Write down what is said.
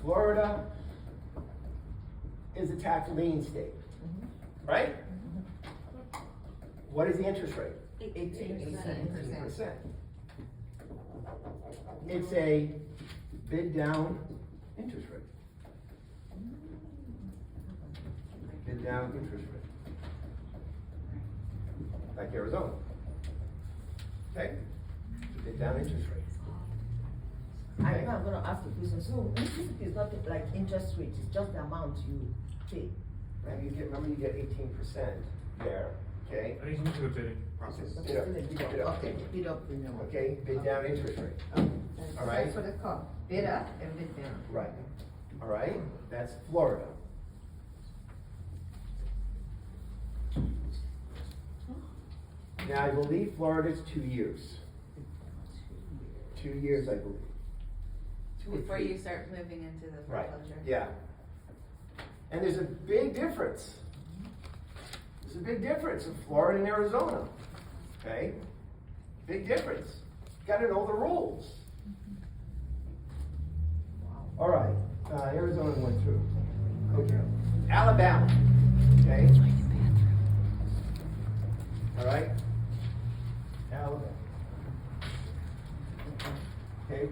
Florida is a tax lien state, right? What is the interest rate? 18%. It's a bid down interest rate. Bid down interest rate. Like Arizona. Okay? Bid down interest rate. I'm not gonna ask the question, so it's not like interest rate, it's just the amount you pay. Right, remember you get 18% there, okay? I think it's into the bidding process. But Bid up, still a bid bid up, up. okay, bid up premium. Okay, bid down interest rate. All right? That's what it's called, bid up and bid down. Right. All right, that's Florida. Now, I believe Florida's 2 years. 2 years, I believe. 2 or Before 3. you start moving into the Right, foreclosure. yeah. And there's a big difference. There's a big difference in Florida and Arizona. Okay? Big difference. You gotta know the rules. All right, Arizona went through. Okay. Alabama, okay? All right? Alabama. Okay,